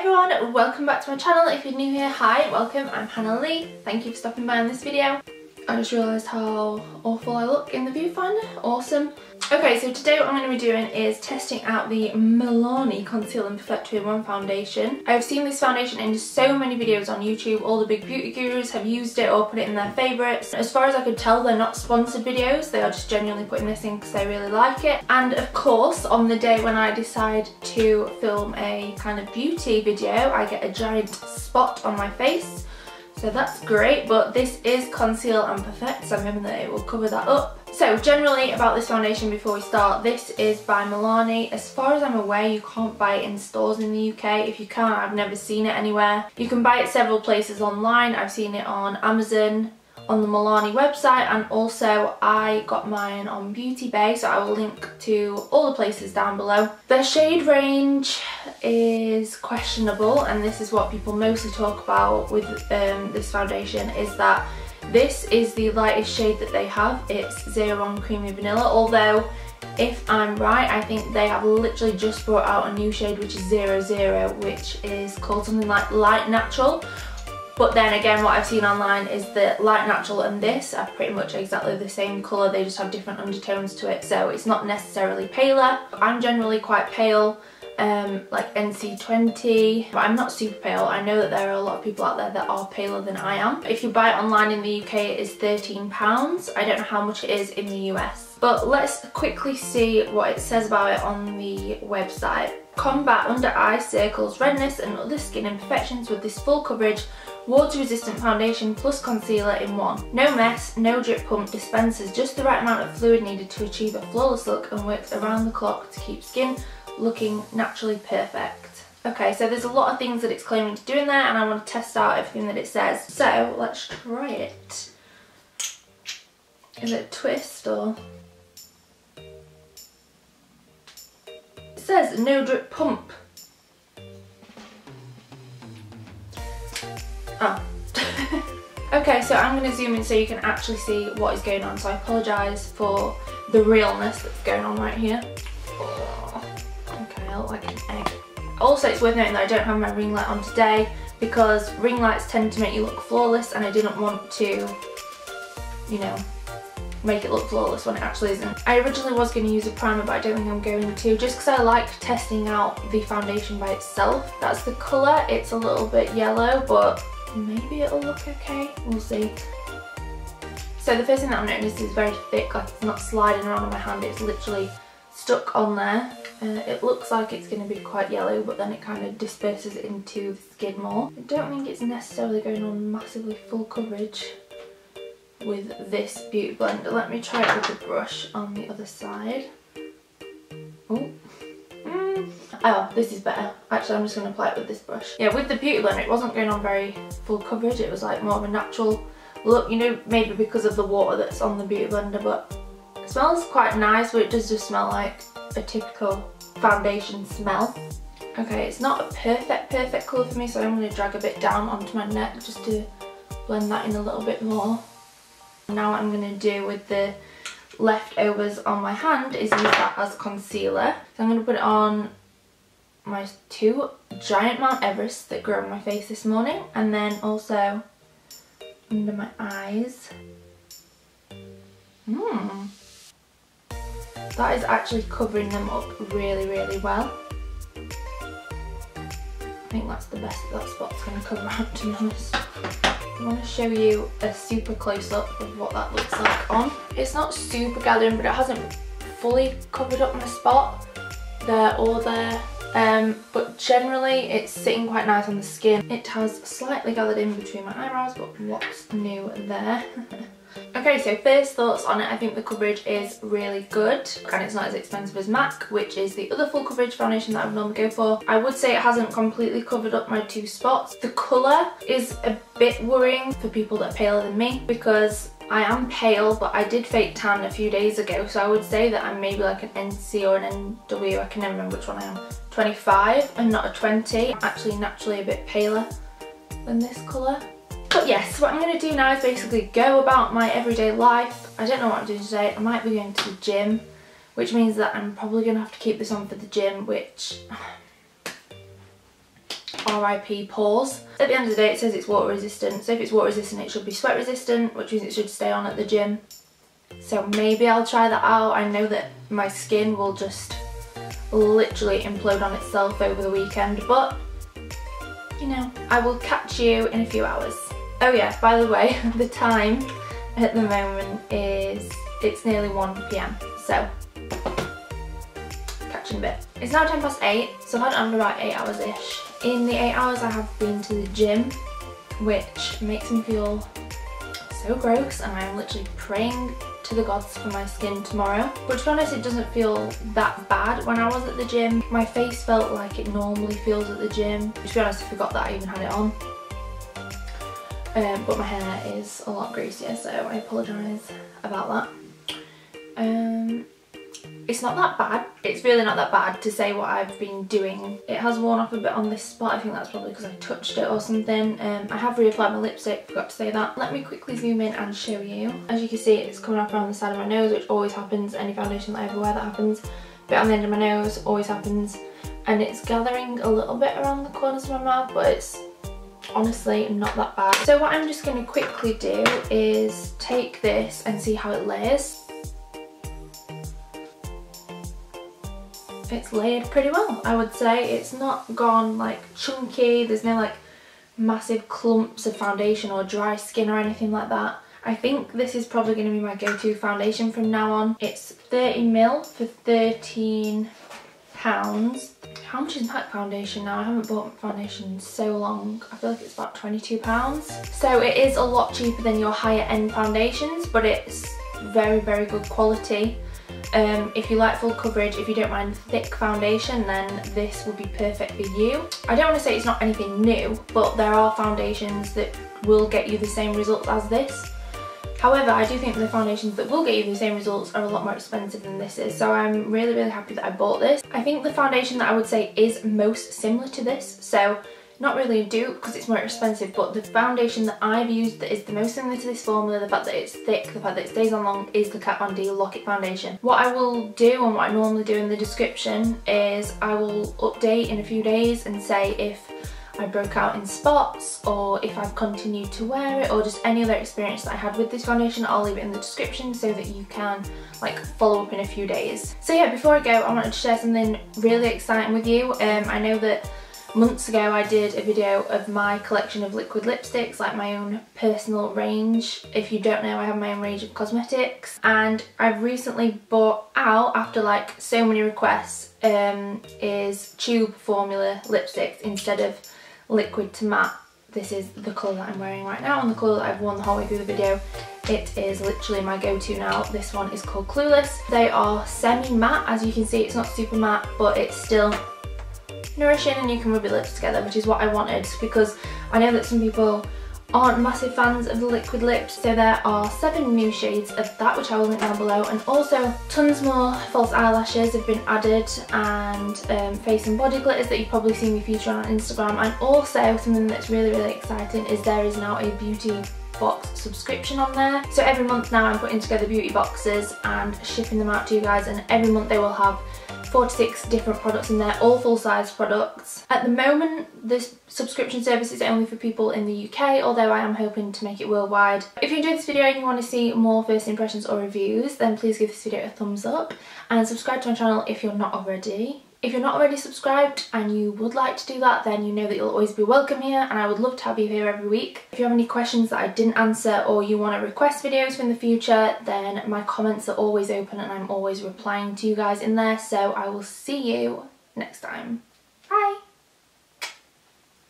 everyone, welcome back to my channel. If you're new here, hi, welcome, I'm Hannah Leigh. Thank you for stopping by on this video. I just realised how awful I look in the viewfinder. Awesome. Okay, so today what I'm going to be doing is testing out the MILANI Conceal and Perfect 2-in-1 foundation. I've seen this foundation in so many videos on YouTube. All the big beauty gurus have used it or put it in their favourites. As far as I could tell, they're not sponsored videos. They are just genuinely putting this in because they really like it. And of course, on the day when I decide to film a kind of beauty video, I get a giant spot on my face. So that's great, but this is Conceal and Perfect, so I'm hoping that it will cover that up. So generally about this foundation before we start, this is by MILANI. As far as I'm aware, you can't buy it in stores in the UK. If you can, I've never seen it anywhere. You can buy it several places online. I've seen it on Amazon, on the MILANI website, and also I got mine on Beauty Bay, so I will link to all the places down below. The shade range is questionable, and this is what people mostly talk about with this foundation, is that this is the lightest shade that they have. It's 01 Creamy Vanilla, although if I'm right, I think they have literally just brought out a new shade which is 00, which is called something like Light Natural. But then again, what I've seen online is that Light Natural and this are pretty much exactly the same colour, they just have different undertones to it, so it's not necessarily paler. I'm generally quite pale, like NC20, but I'm not super pale. I know that there are a lot of people out there that are paler than I am. If you buy it online in the UK, it is £13. I don't know how much it is in the US. But let's quickly see what it says about it on the website. Combat under eye circles, redness and other skin imperfections with this full coverage water resistant foundation plus concealer in one. No mess, no drip pump, dispenses just the right amount of fluid needed to achieve a flawless look and works around the clock to keep skin looking naturally perfect. Okay, so there's a lot of things that it's claiming to do in there, and I want to test out everything that it says. So let's try it. Is it a twist or? It says no drip pump. Oh. Okay, so I'm going to zoom in so you can actually see what is going on, so I apologise for the realness that's going on right here. Oh, okay, I look like an egg. Also, it's worth noting that I don't have my ring light on today because ring lights tend to make you look flawless, and I didn't want to, you know, make it look flawless when it actually isn't. I originally was going to use a primer, but I don't think I'm going to, just because I like testing out the foundation by itself. That's the colour. It's a little bit yellow, but maybe it'll look okay, we'll see. So the first thing that I'm noticing is it's very thick, like it's not sliding around on my hand, it's literally stuck on there. It looks like it's going to be quite yellow, but then it kind of disperses into the skin more. I don't think it's necessarily going on massively full coverage with this beauty blender. Let me try it with the brush on the other side. Oh. Oh, this is better. Actually, I'm just going to apply it with this brush. Yeah, with the beauty blender, it wasn't going on very full coverage. It was like more of a natural look, you know, maybe because of the water that's on the beauty blender, but it smells quite nice, but it does just smell like a typical foundation smell. Okay, it's not a perfect colour for me, so I'm going to drag a bit down onto my neck just to blend that in a little bit more. Now what I'm going to do with the leftovers on my hand is use that as concealer. So I'm going to put it on my two giant Mount Everests that grew on my face this morning, and then also under my eyes. That is actually covering them up really well. I think that's the best that spot's going to cover up, to be honest. I want to show you a super close up of what that looks like on. It's not super gathering, but it hasn't fully covered up my spot there or there. But generally it's sitting quite nice on the skin. It has slightly gathered in between my eyebrows, but what's new there? Okay, so first thoughts on it, I think the coverage is really good, and it's not as expensive as MAC, which is the other full coverage foundation that I would normally go for. I would say it hasn't completely covered up my two spots. The colour is a bit worrying for people that are paler than me, because I am pale, but I did fake tan a few days ago, so I would say that I'm maybe like an NC or an NW, I can never remember which one I am. 25 and not a 20. I'm actually naturally a bit paler than this colour. But yes, what I'm going to do now is basically go about my everyday life. I don't know what I'm doing today. I might be going to the gym, which means that I'm probably going to have to keep this on for the gym, which RIP pores. At the end of the day it says it's water resistant, so if it's water resistant it should be sweat resistant, which means it should stay on at the gym. So maybe I'll try that out. I know that my skin will just literally implode on itself over the weekend, but you know, I will catch you in a few hours. Oh yeah, by the way, the time at the moment is, it's nearly 1 PM, so catch you in a bit. It's now 8:10, so I've had it on for about 8 hours-ish. In the 8 hours I have been to the gym, which makes me feel so gross, and I am literally praying to the gods for my skin tomorrow. But to be honest, it doesn't feel that bad. When I was at the gym, my face felt like it normally feels at the gym. To be honest, I forgot that I even had it on. But my hair is a lot greasier, so I apologise about that. It's not that bad. It's really not that bad to say what I've been doing. It has worn off a bit on this spot. I think that's probably because I touched it or something. I have reapplied my lipstick, forgot to say that. Let me quickly zoom in and show you. As you can see, it's coming up around the side of my nose, which always happens. Any foundation that I ever wear, that happens. Bit on the end of my nose, always happens. And it's gathering a little bit around the corners of my mouth, but it's honestly not that bad. So what I'm just going to quickly do is take this and see how it layers. It's layered pretty well, I would say. It's not gone like chunky, there's no like massive clumps of foundation or dry skin or anything like that. I think this is probably going to be my go-to foundation from now on. It's 30ml for £13. How much is MAC foundation now? I haven't bought foundation in so long. I feel like it's about £22. So it is a lot cheaper than your higher end foundations, but it's very, very good quality. If you like full coverage, if you don't mind thick foundation, then this would be perfect for you. I don't want to say it's not anything new, but there are foundations that will get you the same results as this. However, I do think the foundations that will get you the same results are a lot more expensive than this is, so I'm really, really happy that I bought this. I think the foundation that I would say is most similar to this, so not really a dupe because it's more expensive, but the foundation that I've used that is the most similar to this formula, the fact that it's thick, the fact that it stays on long, is the Kat Von D Lock-It foundation. What I will do, and what I normally do in the description, is I will update in a few days and say if I broke out in spots or if I've continued to wear it or just any other experience that I had with this foundation. I'll leave it in the description so that you can like follow up in a few days. So yeah, before I go, I wanted to share something really exciting with you. I know that months ago I did a video of my collection of liquid lipsticks, like my own personal range. If you don't know, I have my own range of cosmetics, and I've recently bought out, after like so many requests, is tube formula lipsticks instead of liquid to matte. This is the colour that I'm wearing right now and the colour that I've worn the whole way through the video. It is literally my go-to now. This one is called Clueless. They are semi-matte, as you can see. It's not super matte, but it's still nourishing and you can rub your lips together, which is what I wanted, because I know that some people aren't massive fans of the liquid lips. So there are 7 new shades of that, which I will link down below, and also tons more false eyelashes have been added, and face and body glitters that you've probably seen me feature on Instagram. And also something that's really, really exciting is there is now a beauty box subscription on there. So every month now I'm putting together beauty boxes and shipping them out to you guys, and every month they will have 4 to 6 different products in there, all full-size products. At the moment, this subscription service is only for people in the UK, although I am hoping to make it worldwide. If you enjoyed this video and you want to see more first impressions or reviews, then please give this video a thumbs up and subscribe to my channel if you're not already. If you're not already subscribed and you would like to do that, then you know that you'll always be welcome here, and I would love to have you here every week. If you have any questions that I didn't answer or you want to request videos for in the future, then my comments are always open and I'm always replying to you guys in there, so I will see you next time. Bye!